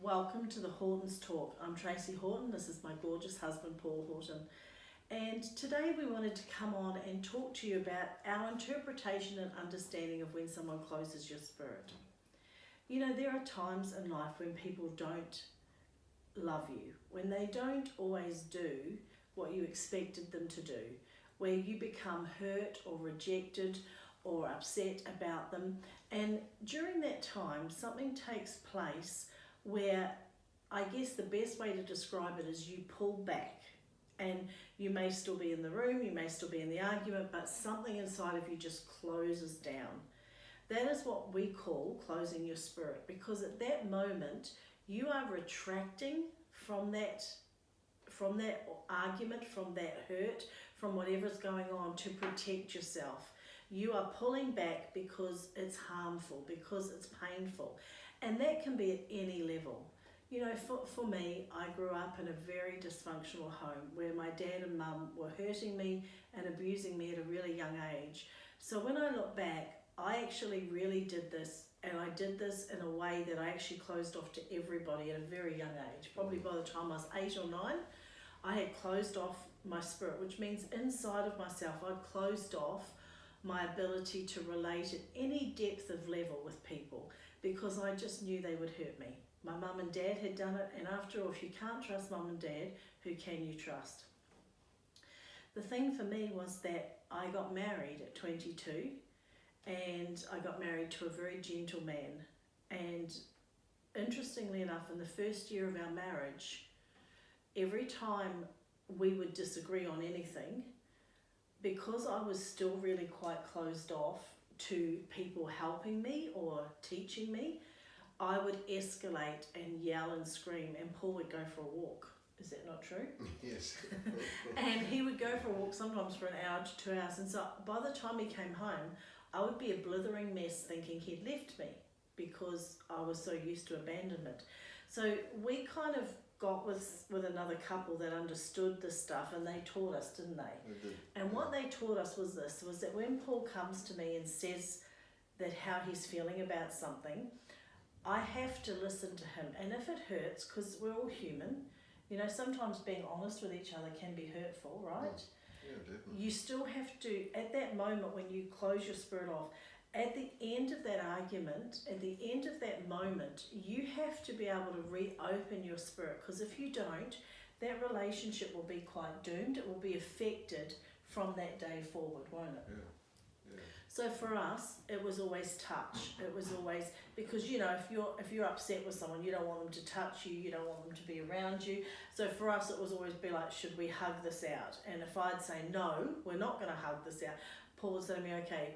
welcome to the Hortons Talk. I'm Tracy Horton, this is my gorgeous husband Paul Horton, and today we wanted to come on and talk to you about our interpretation and understanding of when someone closes your spirit. You know, there are times in life when people don't love you, when they don't always do what you expected them to do, where you become hurt or rejected or upset about them, and during that time something takes place where I guess the best way to describe it is you pull back, and you may still be in the room, you may still be in the argument, but something inside of you just closes down. That is what we call closing your spirit, because at that moment you are retracting from that argument, from that hurt, from whatever's going on to protect yourself. You are pulling back because it's harmful, because it's painful. And that can be at any level. You know, for me, I grew up in a very dysfunctional home where my dad and mum were hurting me and abusing me at a really young age. So when I look back, I actually really did this, and I did this in a way that I actually closed off to everybody at a very young age. Probably by the time I was 8 or 9, I had closed off my spirit, which means inside of myself, I'd closed off my ability to relate at any depth of level with people, because I just knew they would hurt me. My mum and dad had done it, and after all, if you can't trust mum and dad, who can you trust? The thing for me was that I got married at 22, and I got married to a very gentle man. And interestingly enough, in the first year of our marriage, every time we would disagree on anything, because I was still really quite closed off to people helping me or teaching me, I would escalate and yell and scream, and Paul would go for a walk. Is that not true? Yes. And he would go for a walk sometimes for an hour to 2 hours, and so by the time he came home, I would be a blithering mess thinking he'd left me because I was so used to abandonment. So we kind of got with another couple that understood this stuff, and they taught us, didn't they? We did. And what they taught us was this, was that when Paul comes to me and says that how he's feeling about something, I have to listen to him. And if it hurts, because we're all human, you know, sometimes being honest with each other can be hurtful, right? Yeah, definitely. You still have to, at that moment when you close your spirit off, at the end of that argument, at the end of that moment, you have to be able to reopen your spirit, because if you don't, that relationship will be quite doomed. It will be affected from that day forward, won't it? Yeah. So for us, it was always touch. It was always, because you know, if you're upset with someone, you don't want them to touch you, you don't want them to be around you. So for us, it was always be like, should we hug this out? And if I'd say no, we're not going to hug this out, Paul would say to me, okay,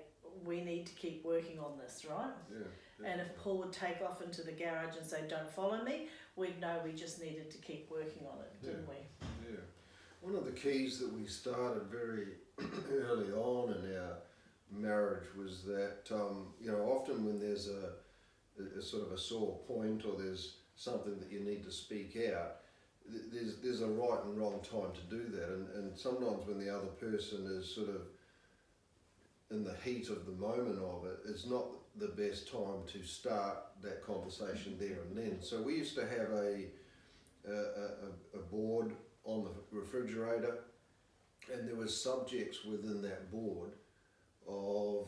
we need to keep working on this, right? Yeah. And if Paul would take off into the garage and say, don't follow me, we'd know we just needed to keep working on it, didn't we? Yeah. One of the keys that we started very early on in our marriage was that, you know, often when there's a sort of a sore point, or there's something that you need to speak out, there's a right and wrong time to do that. And sometimes when the other person is sort of in the heat of the moment of it, it's not the best time to start that conversation there and then. So we used to have a board on the refrigerator, and there were subjects within that board of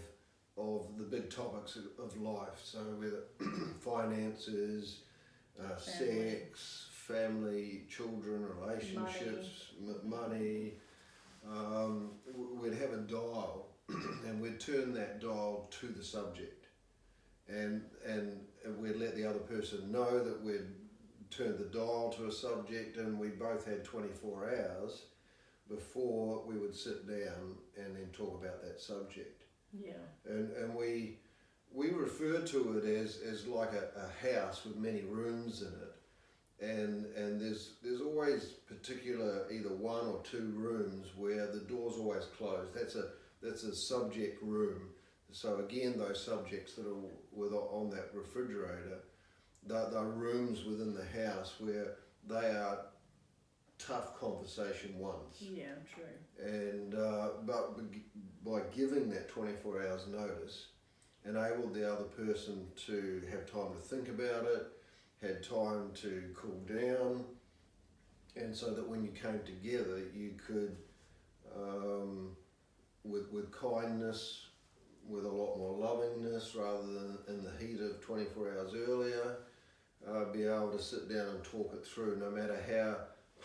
the big topics of life. So whether finances, sex, family, children, relationships, money. We'd have a dial, and we'd turn that dial to the subject, and we'd let the other person know that we'd turned the dial to a subject, and we both had 24 hours before we would sit down and then talk about that subject. Yeah. And we refer to it as like a house with many rooms in it, and there's always particular either one or two rooms where the door's always closed. That's a subject room. So again, those subjects that are on that refrigerator, they're rooms within the house where they are tough conversation ones. Yeah, true. And but by giving that 24 hours notice, enabled the other person to have time to think about it, had time to cool down, and so that when you came together, you could, with kindness, with a lot more lovingness, rather than in the heat of 24 hours earlier, be able to sit down and talk it through, no matter how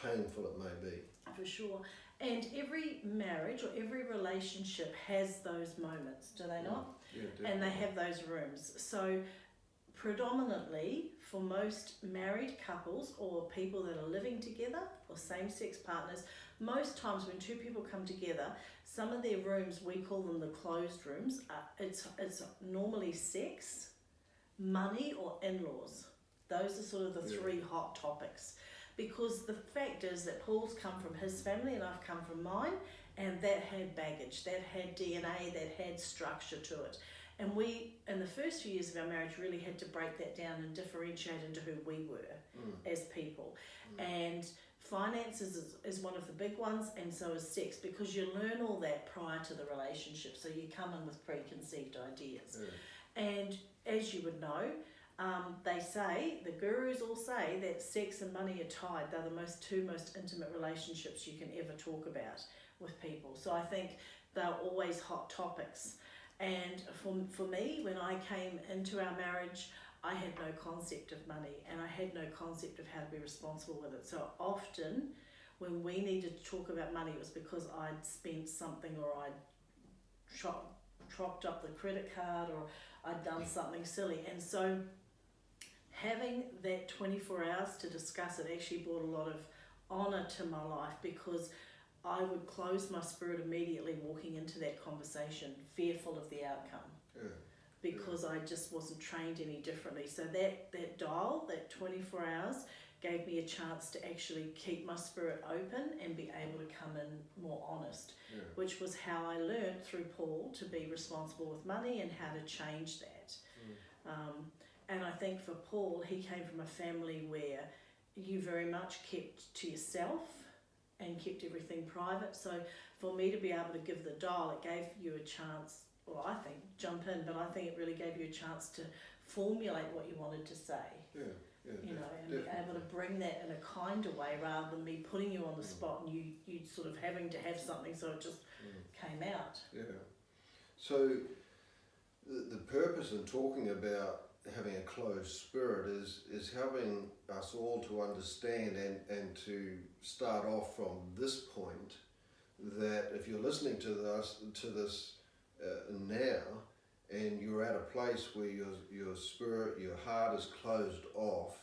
painful it may be. For sure. And every marriage or every relationship has those moments, do they not? Yeah, And they definitely. have those rooms. So predominantly for most married couples or people that are living together or same-sex partners, most times when two people come together, some of their rooms, we call them the closed rooms, it's normally sex, money or in-laws. Those are sort of the three hot topics. Because the fact is that Paul's come from his family and I've come from mine, and that had baggage, that had DNA, that had structure to it. And we, in the first few years of our marriage, really had to break that down and differentiate into who we were as people. And finances is one of the big ones, and so is sex, because you learn all that prior to the relationship, so you come in with preconceived ideas. And as you would know, they say, the gurus all say, that sex and money are tied. They're the two most intimate relationships you can ever talk about with people. So I think they're always hot topics. And for me, when I came into our marriage, I had no concept of money, and I had no concept of how to be responsible with it. So often when we needed to talk about money, it was because I'd spent something, or I'd chopped up the credit card, or I'd done something silly. And so having that 24 hours to discuss it actually brought a lot of honour to my life, because I would close my spirit immediately walking into that conversation, fearful of the outcome, because I just wasn't trained any differently. So that dial, that 24 hours, gave me a chance to actually keep my spirit open and be able to come in more honest, which was how I learned through Paul to be responsible with money and how to change that. And I think for Paul, he came from a family where you very much kept to yourself and kept everything private. So for me to be able to give the dial, it gave you a chance, well, I think, jump in, but I think it really gave you a chance to formulate what you wanted to say. You know, and be able to bring that in a kinder way, rather than me putting you on the spot and you sort of having to have something so it just came out. So the purpose in talking about having a closed spirit is helping us all to understand and to start off from this point, that if you're listening to this now, and you're at a place where your spirit, your heart is closed off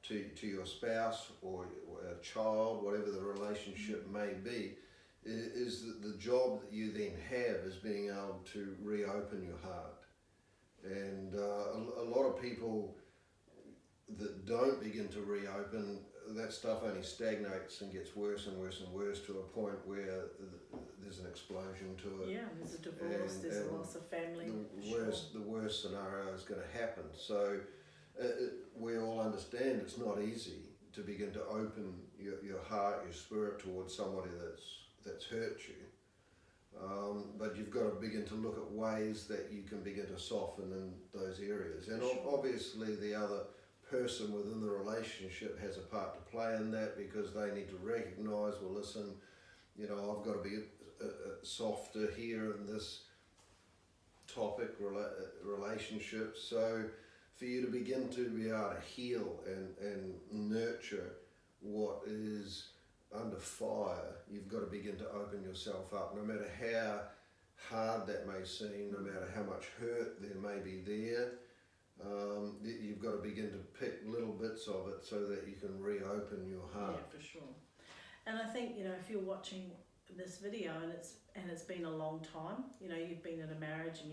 to your spouse or a child, whatever the relationship may be, is the job that you then have is being able to reopen your heart. And a lot of people that don't begin to reopen, that stuff only stagnates and gets worse and worse and worse, to a point where there's an explosion to it. Yeah, there's a divorce, there's a loss of family. The worst scenario is going to happen. So we all understand it's not easy to begin to open your heart, your spirit towards somebody that's hurt you. But you've got to begin to look at ways that you can begin to soften in those areas. And obviously the other person within the relationship has a part to play in that, because they need to recognise, well, listen, you know, I've got to be softer here in this topic, relationship. So for you to begin to be able to heal and nurture what is under fire, you've got to begin to open yourself up, no matter how hard that may seem, no matter how much hurt there may be there. You've got to begin to pick little bits of it so that you can reopen your heart. Yeah, for sure. And I think, you know, if you're watching this video and it's been a long time, you know, you've been in a marriage and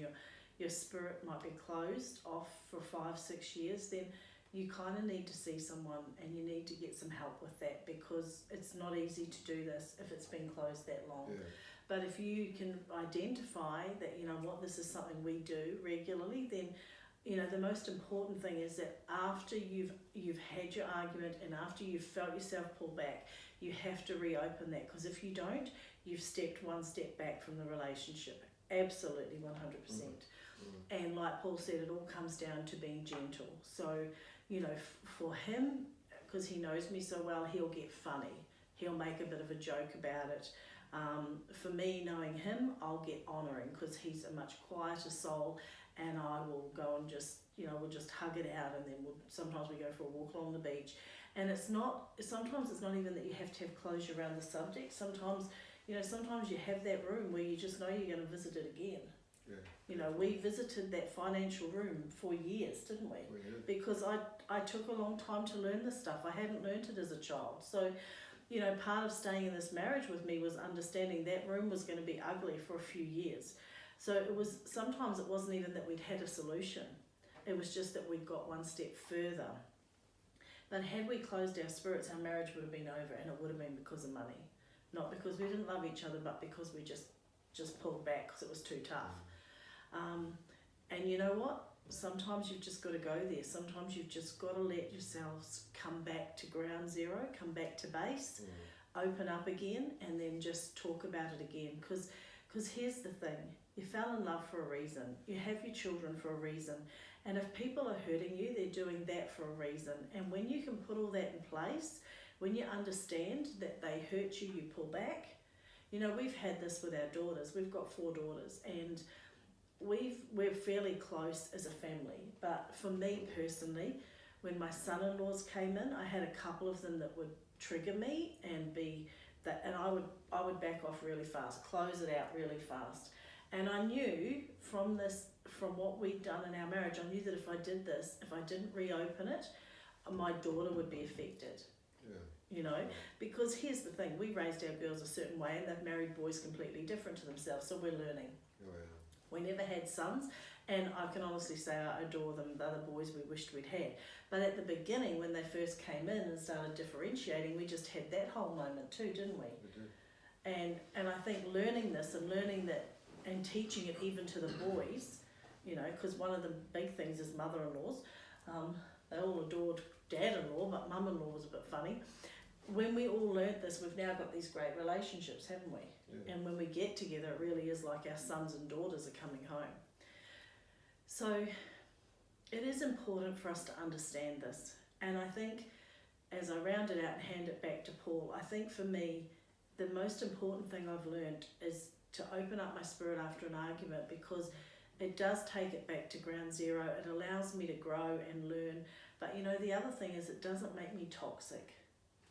your spirit might be closed off for 5-6 years, then you kind of need to see someone and you need to get some help with that, because it's not easy to do this if it's been closed that long. But if you can identify that, you know what, this is something we do regularly, then, you know, the most important thing is that after you've had your argument and after you've felt yourself pull back, you have to reopen that, because if you don't, you've stepped one step back from the relationship. Absolutely, 100%. And like Paul said, it all comes down to being gentle. So, you know, for him, because he knows me so well, he'll get funny. He'll make a bit of a joke about it. For me, knowing him, I'll get honouring because he's a much quieter soul, and I will go and just, you know, we'll just hug it out, and then sometimes we go for a walk along the beach. And sometimes it's not even that you have to have closure around the subject. Sometimes you have that room where you just know you're going to visit it again. Yeah. You know, we visited that financial room for years, didn't we? We did. Because I took a long time to learn this stuff. I hadn't learnt it as a child. So, you know, part of staying in this marriage with me was understanding that room was going to be ugly for a few years. So sometimes it wasn't even that we'd had a solution. It was just that we'd got one step further. But had we closed our spirits, our marriage would have been over, and it would have been because of money. Not because we didn't love each other, but because we just pulled back because it was too tough. And you know what? Sometimes you've just got to go there. Sometimes you've just got to let yourselves come back to ground zero, come back to base, open up again, and then just talk about it again. Because here's the thing. You fell in love for a reason. You have your children for a reason. And if people are hurting you, they're doing that for a reason. And when you can put all that in place, when you understand that they hurt you, you pull back. You know, we've had this with our daughters. We've got 4 daughters, and we're fairly close as a family. But for me personally, when my son-in-laws came in, I had a couple of them that would trigger me and I would back off really fast, close it out really fast. And I knew from what we'd done in our marriage, I knew that if I did this, if I didn't reopen it, my daughter would be affected. Yeah. You know, because here's the thing, we raised our girls a certain way, and they've married boys completely different to themselves, so we're learning. Oh, yeah. We never had sons, and I can honestly say I adore them, the other boys we wished we'd had. But at the beginning, when they first came in and started differentiating, we just had that whole moment too, didn't we? We did. And I think learning this and learning that and teaching it even to the boys, you know, because one of the big things is mother-in-laws. They all adored dad-in-law, but mum-in-law was a bit funny. When we all learnt this, we've now got these great relationships, haven't we? Yeah. And when we get together, it really is like our sons and daughters are coming home. So it is important for us to understand this. And I think as I round it out and hand it back to Paul, I think for me, the most important thing I've learnt is to open up my spirit after an argument, because it does take it back to ground zero. It allows me to grow and learn. But you know, the other thing is it doesn't make me toxic.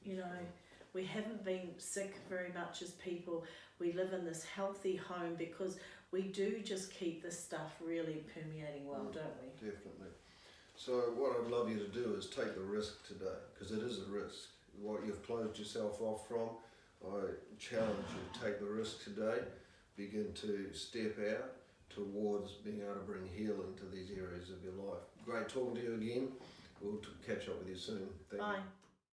You know, we haven't been sick very much as people. We live in this healthy home because we do just keep this stuff really permeating well, don't we? Definitely. So what I'd love you to do is take the risk today, because it is a risk. What you've closed yourself off from, I challenge you to take the risk today. Begin to step out towards being able to bring healing to these areas of your life. Great talking to you again. We'll catch up with you soon. Thank you. Bye.